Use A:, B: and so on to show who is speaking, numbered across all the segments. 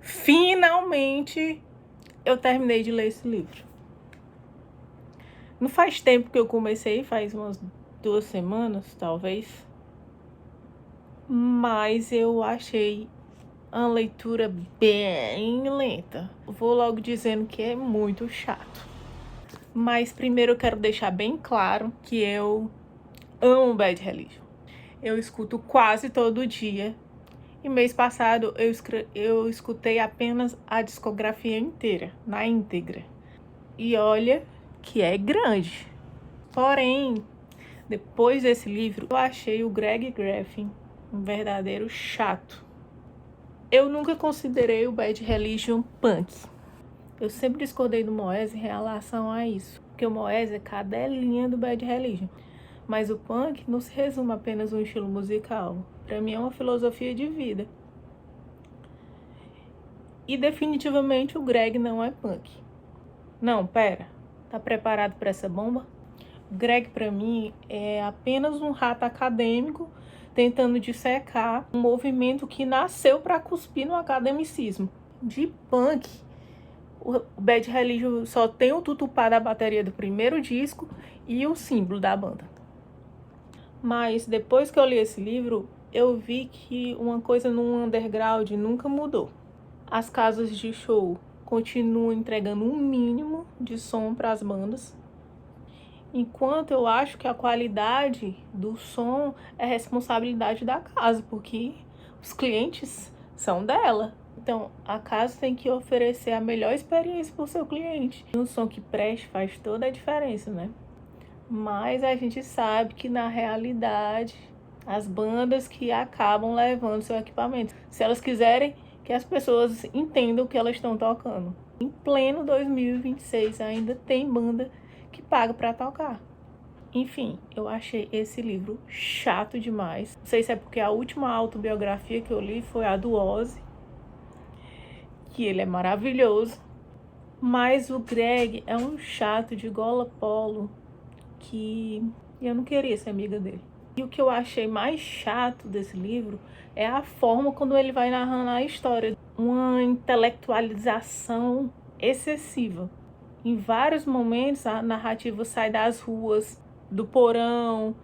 A: Finalmente eu terminei de ler esse livro. Não faz tempo que eu comecei, faz umas 2 semanas, talvez. Mas eu achei uma leitura bem lenta. Vou logo dizendo que é muito chato. Mas primeiro eu quero deixar bem claro que eu amo Bad Religion. Eu escuto quase todo dia. E mês passado eu escutei apenas a discografia inteira, na íntegra. E olha que é grande. Porém, depois desse livro, eu achei o Greg Graffin um verdadeiro chato. Eu nunca considerei o Bad Religion punk. Eu sempre discordei do Moese em relação a isso. Porque o Moese é cadelinha do Bad Religion. Mas o punk não se resume apenas a um estilo musical. Para mim é uma filosofia de vida. E definitivamente o Greg não é punk. Não, pera. Tá preparado para essa bomba? O Greg, para mim, é apenas um rato acadêmico tentando dissecar um movimento que nasceu para cuspir no academicismo. De punk, o Bad Religion só tem o tutupá da bateria do primeiro disco e o símbolo da banda. Mas depois que eu li esse livro, eu vi que uma coisa no underground nunca mudou. As casas de show continuam entregando um mínimo de som para as bandas, enquanto eu acho que a qualidade do som é responsabilidade da casa, porque os clientes são dela. Então, a casa tem que oferecer a melhor experiência para o seu cliente. E um som que preste faz toda a diferença, né? Mas a gente sabe que, na realidade, as bandas que acabam levando seu equipamento, se elas quiserem que as pessoas entendam o que elas estão tocando. Em pleno 2026 ainda tem banda que paga para tocar. Enfim, eu achei esse livro chato demais. Não sei se é porque a última autobiografia que eu li foi a do Ozzy, que ele é maravilhoso. Mas o Greg é um chato de gola polo que eu não queria ser amiga dele. E o que eu achei mais chato desse livro é a forma como ele vai narrando a história. Uma intelectualização excessiva. Em vários momentos a narrativa sai das ruas, do porão,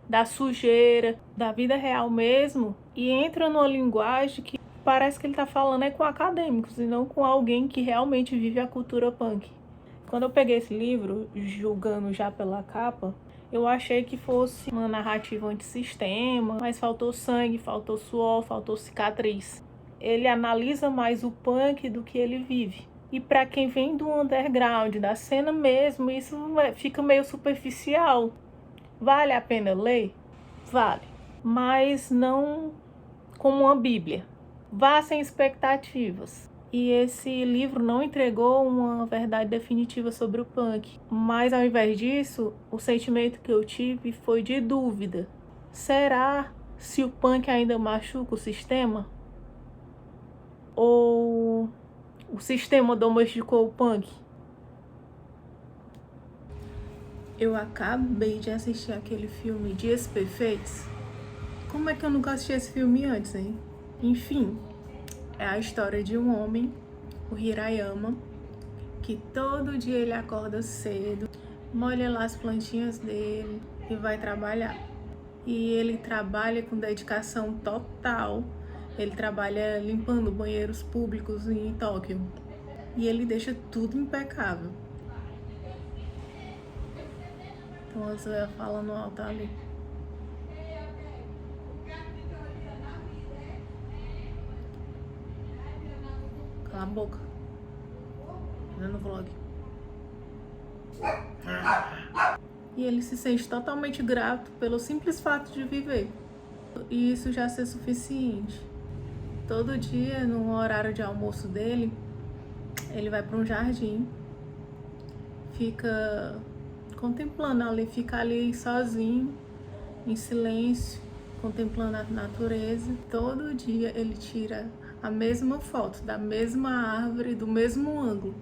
A: da sujeira, da vida real mesmo, e entra numa linguagem que parece que ele está falando com acadêmicos e não com alguém que realmente vive a cultura punk. Quando eu peguei esse livro, julgando já pela capa, eu achei que fosse uma narrativa antissistema, mas faltou sangue, faltou suor, faltou cicatriz. Ele analisa mais o punk do que ele vive. E para quem vem do underground, da cena mesmo, isso fica meio superficial. Vale a pena ler? Vale. Mas não como uma bíblia. Vá sem expectativas. E esse livro não entregou uma verdade definitiva sobre o punk. Mas, ao invés disso, o sentimento que eu tive foi de dúvida. Será se o punk ainda machuca o sistema? Ou o sistema domesticou o punk? Eu acabei de assistir aquele filme Dias Perfeitos. Como é que eu nunca assisti esse filme antes, hein? Enfim, é a história de um homem, o Hirayama, que todo dia ele acorda cedo, molha lá as plantinhas dele e vai trabalhar. E ele trabalha com dedicação total. Ele trabalha limpando banheiros públicos em Tóquio. E ele deixa tudo impecável. Então a Zoe fala no alto ali. Cala a boca. No vlog. E ele se sente totalmente grato pelo simples fato de viver. E isso já é suficiente. Todo dia, no horário de almoço dele, ele vai para um jardim, fica contemplando ali, fica ali sozinho, em silêncio, contemplando a natureza. Todo dia ele tira a mesma foto, da mesma árvore, do mesmo ângulo,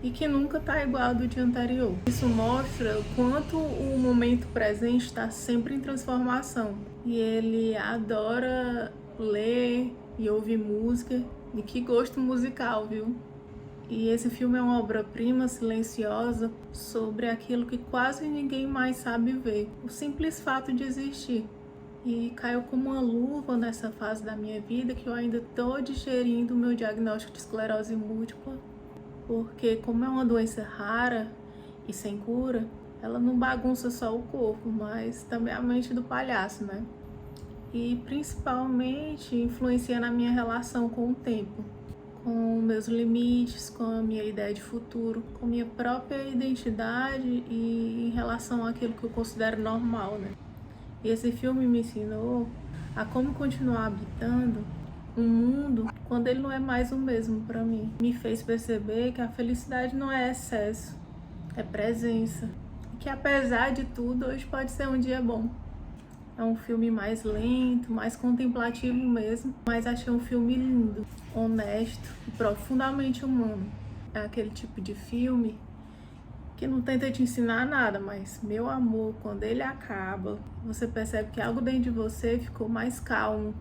A: e que nunca tá igual ao do dia anterior. Isso mostra o quanto o momento presente está sempre em transformação. E ele adora ler e ouvir música, E que gosto musical, viu? E esse filme é uma obra-prima silenciosa sobre aquilo que quase ninguém mais sabe ver, o simples fato de existir. E caiu como uma luva nessa fase da minha vida que eu ainda estou digerindo o meu diagnóstico de esclerose múltipla, porque como é uma doença rara e sem cura, ela não bagunça só o corpo, mas também a mente do palhaço, né? E principalmente influencia na minha relação com o tempo, com meus limites, com a minha ideia de futuro, com minha própria identidade e em relação àquilo que eu considero normal, né? E esse filme me ensinou a como continuar habitando um mundo quando ele não é mais o mesmo para mim. Me fez perceber que a felicidade não é excesso, é presença. E que apesar de tudo, hoje pode ser um dia bom. É um filme mais lento, mais contemplativo mesmo, mas achei um filme lindo, honesto e profundamente humano. É aquele tipo de filme que não tenta te ensinar nada, mas, meu amor, quando ele acaba, você percebe que algo dentro de você ficou mais calmo,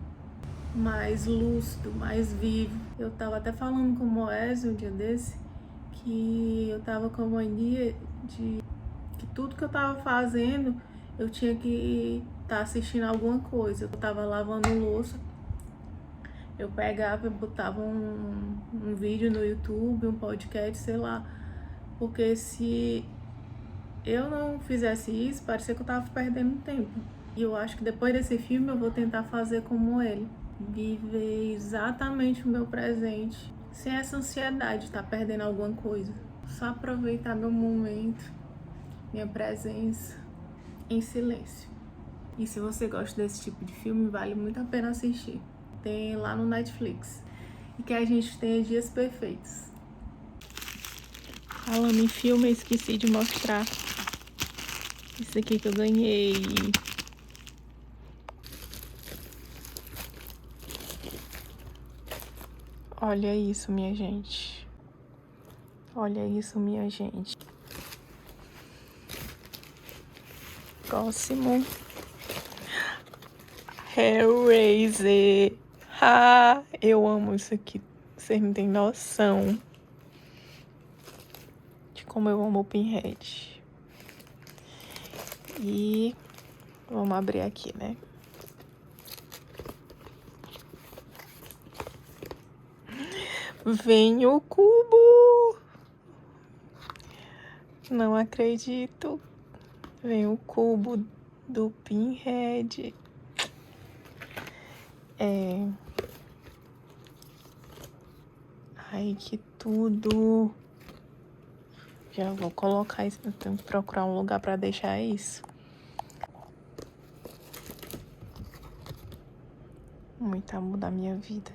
A: mais lúcido, mais vivo. Eu tava até falando com o Moésio um dia desse, que eu tava com a mania de que tudo que eu tava fazendo, eu tinha que estar assistindo alguma coisa. Eu tava lavando louça, eu pegava e botava um vídeo no YouTube, um podcast, sei lá. Porque se eu não fizesse isso, parecia que eu tava perdendo tempo. E eu acho que depois desse filme eu vou tentar fazer como ele. Viver exatamente o meu presente, sem essa ansiedade de estar perdendo alguma coisa. Só aproveitar meu momento, minha presença, em silêncio. E se você gosta desse tipo de filme, vale muito a pena assistir. Tem lá no Netflix. E que a gente tenha dias perfeitos. Falando em filme, eu esqueci de mostrar isso aqui que eu ganhei. Olha isso, minha gente. Olha isso, minha gente. Próximo. Hellraiser. Ah, eu amo isso aqui. Vocês não têm noção de como eu amo o Pinhead. E vamos abrir aqui, né? Vem o cubo. Não acredito. Vem o cubo do Pinhead. Ai, que tudo. Já vou colocar isso. Eu tenho que procurar um lugar pra deixar isso. Muito amor da minha vida.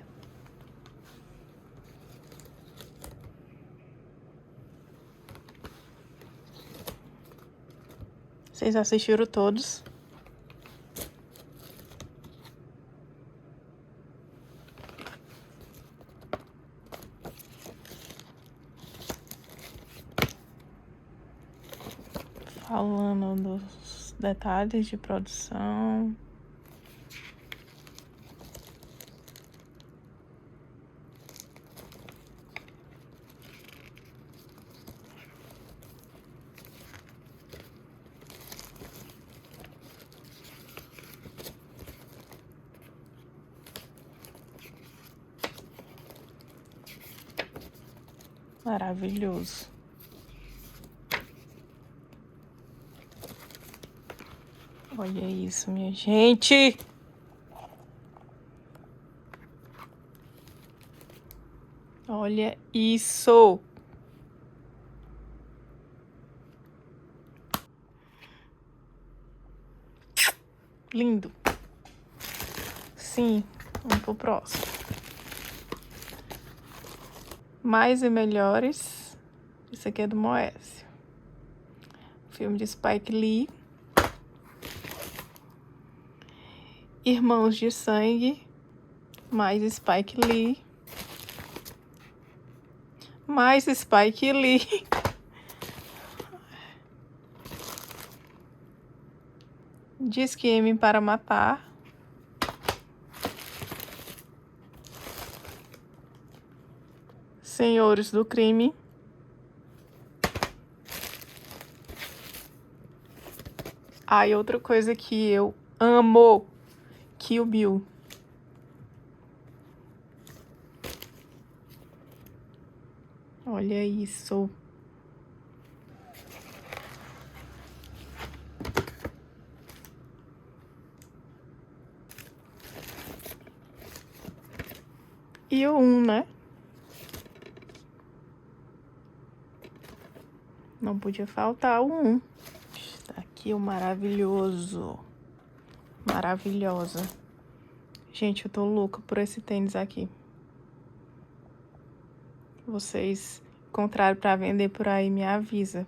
A: Vocês assistiram todos? Falando dos detalhes de produção. Maravilhoso. Olha isso, minha gente. Olha isso. Lindo. Sim, vamos pro próximo. Mais e Melhores. Isso aqui é do Moésio. Filme de Spike Lee. Irmãos de Sangue. Mais Spike Lee. Mais Spike Lee. Disque M para Matar. Senhores do crime. E outra coisa que eu amo, Kill Bill. Olha isso. E o 1, né? Não podia faltar o 1. Tá aqui o maravilhoso. Maravilhosa. Gente, eu tô louca por esse tênis aqui. Vocês encontraram pra vender por aí, me avisa.